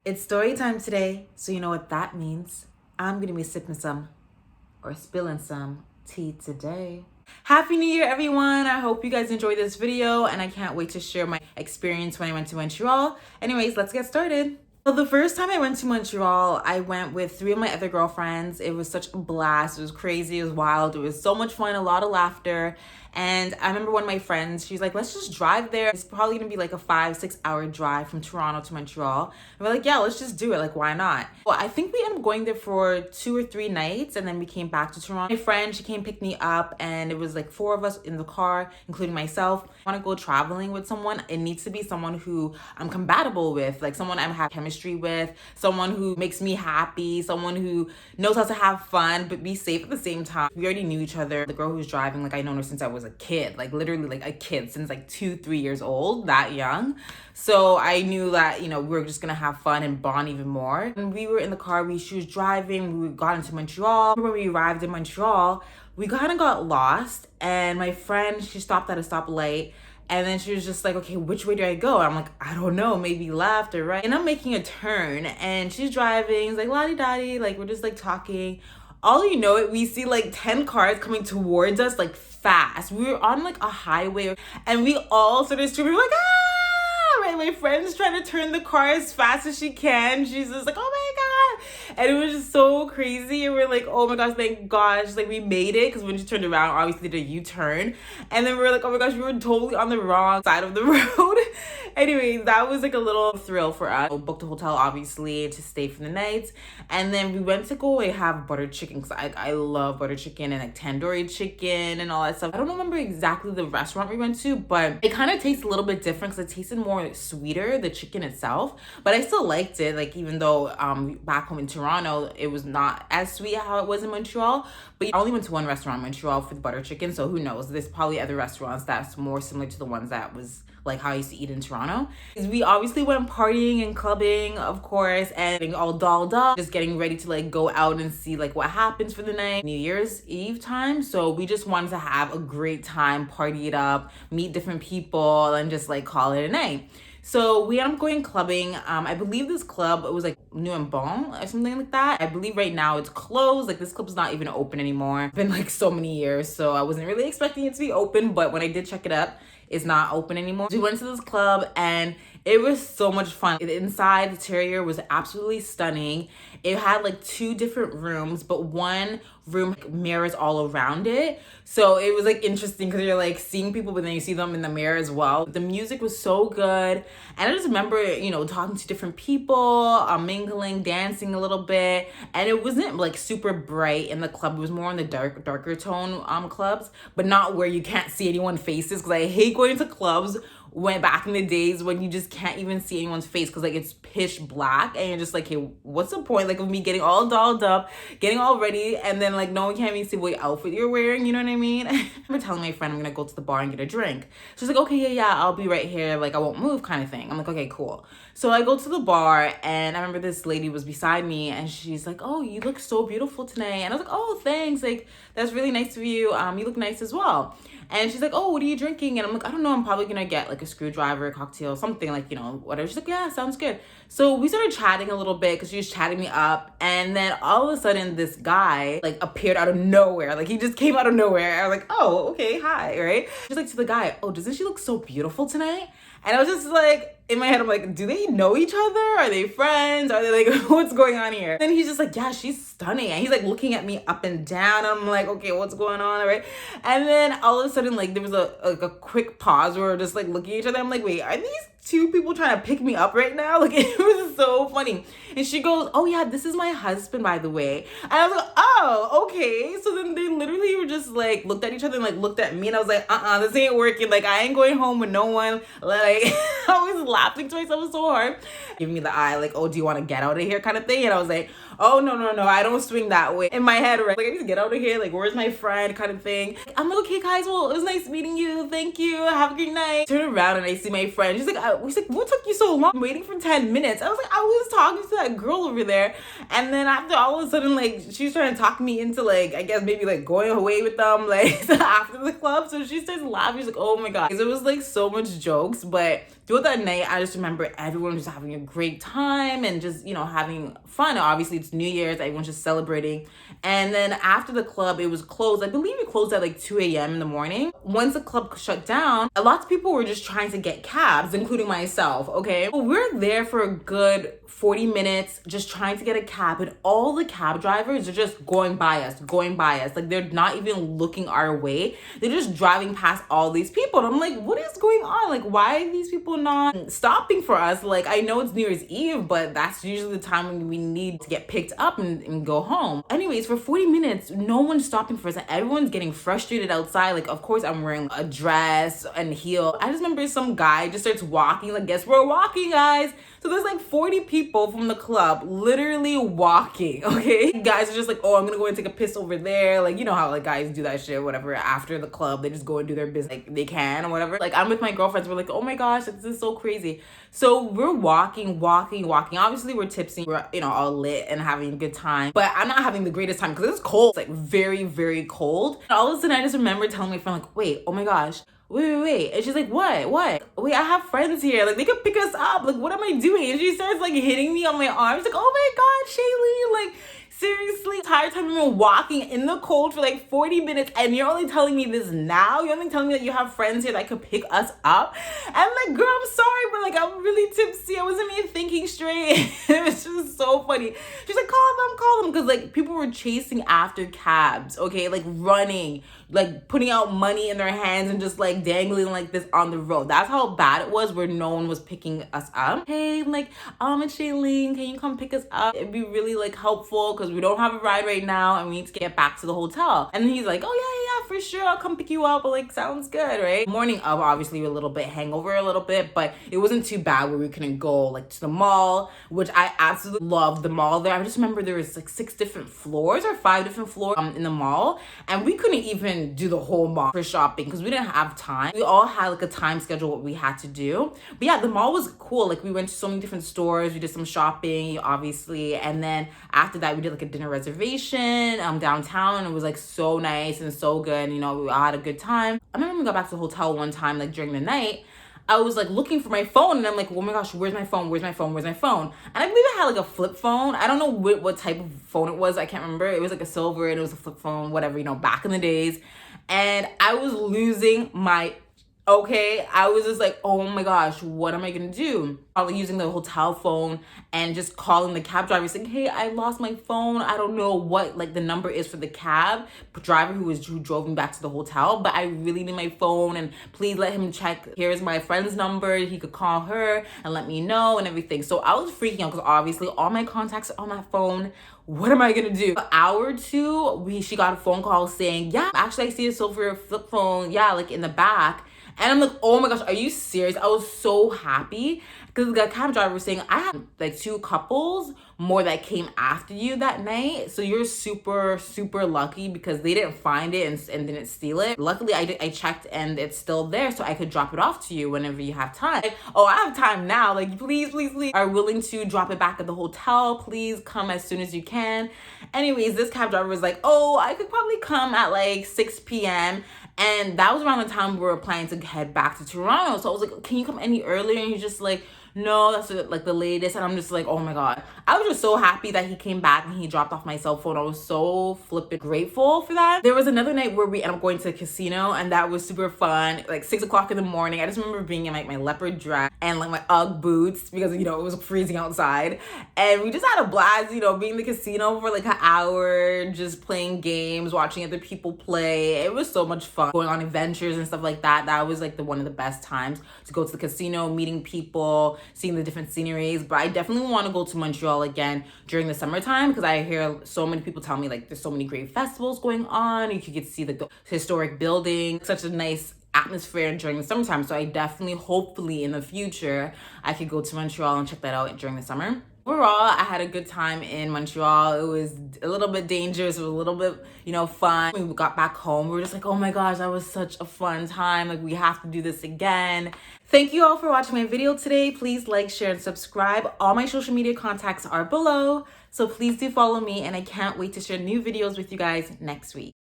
It's story time today, so you know what that means. I'm gonna be sipping some or spilling some tea today. Happy New Year, everyone! I hope you guys enjoyed this video, and I can't wait to share my experience when I went to Montreal. Anyways, let's get started. So the first time I went to Montreal, I went with 3 of my other girlfriends. It was such a blast. It was crazy. It was wild. It was so much fun, a lot of laughter. And I remember one of my friends, she's like, let's just drive there. It's probably gonna be like a 5-6 hour drive from Toronto to Montreal. And we're like, yeah, let's just do it. Like, why not? Well, I think we ended up going there for 2 or 3 nights, and then we came back to Toronto. My friend, she came pick me up, and it was like 4 of us in the car, including myself. I wanna go traveling with someone. It needs to be someone who I'm compatible with, like someone I have chemistry with, someone who makes me happy, someone who knows how to have fun, but be safe at the same time. We already knew each other. The girl who's driving, like, I known her since I was a kid, like literally like a kid since like 2-3 years old, that young. So I knew that, we were just gonna have fun and bond even more. And we were in the car, she was driving, we got into Montreal. When we arrived in Montreal, we kind of got lost, and my friend, she stopped at a stoplight. And then she was just like, okay, which way do I go? I'm like, I don't know, maybe left or right. And I'm making a turn, and she's driving. It's like la-di-da-di, like we're just like talking. All you know it, we see like 10 cars coming towards us like fast. We were on like a highway, and we all started screaming like, ah! Right, my friend's trying to turn the car as fast as she can. She's just like, oh my god. And it was just so crazy. And we're like, oh my gosh, thank gosh, like we made it. Because when she turned around, obviously did a U-turn. And then we were like, oh my gosh, we were totally on the wrong side of the road. Anyways, that was like a little thrill for us. We booked a hotel, obviously, to stay for the night. And then we went to go and have butter chicken. Because I love butter chicken and like tandoori chicken and all that stuff. I don't remember exactly the restaurant we went to, but it kind of tastes a little bit different because it tasted more sweeter, the chicken itself. But I still liked it, like even though back home in Toronto, it was not as sweet how it was in Montreal. But I only went to one restaurant in Montreal for the butter chicken, so who knows? There's probably other restaurants that's more similar to the ones that was like how I used to eat in Toronto. We obviously went partying and clubbing, of course, and getting all dolled up, just getting ready to like go out and see like what happens for the night, New Year's Eve time. So we just wanted to have a great time, party it up, meet different people, and just like call it a night. So we ended up going clubbing. I believe this club, it was like New and Bon or something like that. I believe right now it's closed. Like this club's not even open anymore. It's been like so many years, so I wasn't really expecting it to be open, but when I did check it up, it's not open anymore. We went to this club, and it was so much fun. The inside, the interior was absolutely stunning. It had like 2 different rooms, but one room mirrors all around it. So it was like interesting because you're like seeing people, but then you see them in the mirror as well. The music was so good. And I just remember, talking to different people, mingling, dancing a little bit. And it wasn't like super bright in the club. It was more in the darker tone clubs, but not where you can't see anyone's faces, because I hate going to clubs when back in the days when you just can't even see anyone's face because like it's pitch black, and you're just like, hey, what's the point like of me getting all dolled up, getting all ready, and then like no one can't even see what outfit you're wearing, you know what I mean? I'm telling my friend I'm gonna go to the bar and get a drink. She's like, okay, yeah, I'll be right here, like I won't move, kind of thing. I'm like, okay, cool. So I go to the bar, and I remember this lady was beside me, and she's like, oh, you look so beautiful tonight. And I was like, oh, thanks, like that's really nice of you, you look nice as well. And she's like, oh, what are you drinking? And I'm like, I don't know, I'm probably gonna get like a screwdriver, a cocktail, something like, whatever. She's like, yeah, sounds good. So we started chatting a little bit because she was chatting me up. And then all of a sudden this guy like appeared out of nowhere. Like he just came out of nowhere. I was like, oh, okay, hi, right? She's like to the guy, oh, doesn't she look so beautiful tonight? And I was just like, in my head, I'm like, do they know each other? Are they friends? Are they like, what's going on here? And then he's just like, yeah, she's stunning. And he's like looking at me up and down. I'm like, okay, what's going on, right? And then all of a sudden, like there was a quick pause where we're just like looking at each other. I'm like, wait, are these 2 people trying to pick me up right now? Like it was so funny. And she goes, oh yeah, this is my husband, by the way. And I was like, oh, okay. So then they literally were just like looked at each other and like looked at me, and I was like, this ain't working. Like I ain't going home with no one. Like I was laughing to myself so hard, giving me the eye like, oh, do you want to get out of here kind of thing. And I was like, oh, no, I don't swing that way. In my head, right? Like I need to get out of here, like where's my friend kind of thing. I'm like, okay guys, well it was nice meeting you, thank you, have a good night. Turn around and I see my friend. She's like, He's like, what took you so long? I'm waiting for 10 minutes. I was like, I was talking to that girl over there. And then after all of a sudden, like, she's trying to talk me into, like, I guess maybe like going away with them, like after the club. So she starts laughing. She's like, oh my God. It was like so much jokes. But throughout that night, I just remember everyone was having a great time and just, you know, having fun. Obviously, it's New Year's. Everyone's just celebrating. And then after the club, it was closed. I believe it closed at like 2 a.m. in the morning. Once the club shut down, a lot of people were just trying to get cabs, including myself, okay? We're there for a good 40 minutes just trying to get a cab, and all the cab drivers are just going by us. Like, they're not even looking our way. They're just driving past all these people. And I'm like, what is going on? Like, why are these people not stopping for us? Like, I know it's New Year's Eve, but that's usually the time when we need to get picked up and go home. Anyways, for 40 minutes, no one's stopping for us, and everyone's getting frustrated outside. Like, of course, I'm wearing a dress and heel. I just remember some guy just starts walking, like, guess we're walking, guys. So there's like 40 people from the club literally walking, okay? Guys are just like, oh, I'm gonna go and take a piss over there. Like, you know how like guys do that shit, whatever. After the club, they just go and do their business, like they can or whatever. Like, I'm with my girlfriends, we're like, oh my gosh, this is so crazy. So we're walking. Obviously, we're tipsy, we're, you know, all lit and having a good time. But I'm not having the greatest time because it's cold. It's like very, very cold. And all of a sudden, I just remember telling my friend, like, wait, oh my gosh, wait. And she's like, what? Wait, I have friends here. Like, they could pick us up. Like, what am I doing? And she starts like hitting me on my arm. She's like, oh my God, Shaleen, like, seriously, entire time we were walking in the cold for like 40 minutes and you're only telling me this now? You're only telling me that you have friends here that could pick us up? And I'm like, girl, I'm sorry, but like, I'm really tipsy. I wasn't even thinking straight. It was just so funny. She's like, call them. Because like, people were chasing after cabs, okay? Like, running, like putting out money in their hands and just like dangling like this on the road. That's how bad it was, where no one was picking us up. Hey, like, it's Shaleen, can you come pick us up? It'd be really like helpful because we don't have a ride right now and we need to get back to the hotel. And then he's like, oh yeah, for sure, I'll come pick you up. But like, sounds good, right? Morning of, obviously, we're a little bit hangover a little bit, but it wasn't too bad where we couldn't go like to the mall, which I absolutely loved the mall there. I just remember there was like 6 different floors or 5 different floors in the mall, and we couldn't even do the whole mall for shopping because we didn't have time. We all had like a time schedule what we had to do. But yeah, the mall was cool. Like, we went to so many different stores, we did some shopping, obviously, and then after that we did like a dinner reservation downtown. It was like so nice and so good. You know, we all had a good time. I remember we got back to the hotel one time, like during the night, I was like looking for my phone and I'm like, oh my gosh, where's my phone? And I believe I had like a flip phone. I don't know what type of phone it was. I can't remember. It was like a silver and it was a flip phone, whatever, you know, back in the days. And I was losing my, I was just like, oh my gosh, what am I gonna do? Probably using the hotel phone and just calling the cab driver saying, hey, I lost my phone. I don't know what like the number is for the cab driver who drove me back to the hotel, but I really need my phone and please let him check. Here's my friend's number. He could call her and let me know and everything. So I was freaking out because obviously all my contacts are on that phone. What am I gonna do? An hour or two, she got a phone call saying, yeah, actually I see a silver flip phone, yeah, like in the back. And I'm like, oh my gosh, are you serious? I was so happy because the cab driver was saying, I had like 2 couples more that came after you that night. So you're super, super lucky because they didn't find it and didn't steal it. Luckily, I checked and it's still there, so I could drop it off to you whenever you have time. Like, oh, I have time now. Like, please, are willing to drop it back at the hotel. Please come as soon as you can. Anyways, this cab driver was like, oh, I could probably come at like 6 p.m. And that was around the time we were planning to head back to Toronto. So I was like, can you come any earlier? And he's just like, no, that's like the latest. And I'm just like, oh my God. I was just so happy that he came back and he dropped off my cell phone. I was so flippin' grateful for that. There was another night where we ended up going to a casino and that was super fun. Like 6 o'clock in the morning. I just remember being in like my leopard dress and like my Ugg boots because, you know, it was freezing outside. And we just had a blast, you know, being in the casino for like an hour, just playing games, watching other people play. It was so much fun. Going on adventures and stuff like that. That was like one of the best times to go to the casino, meeting people, seeing the different sceneries. But I definitely want to go to Montreal again during the summertime because I hear so many people tell me like there's so many great festivals going on. You could get to see the historic building, such a nice atmosphere during the summertime. So I definitely, hopefully in the future, I could go to Montreal and check that out during the summer. Overall, I had a good time in Montreal. It was a little bit dangerous. It was a little bit, fun. When we got back home, we were just like, oh my gosh, that was such a fun time. Like, we have to do this again. Thank you all for watching my video today. Please like, share, and subscribe. All my social media contacts are below. So please do follow me, and I can't wait to share new videos with you guys next week.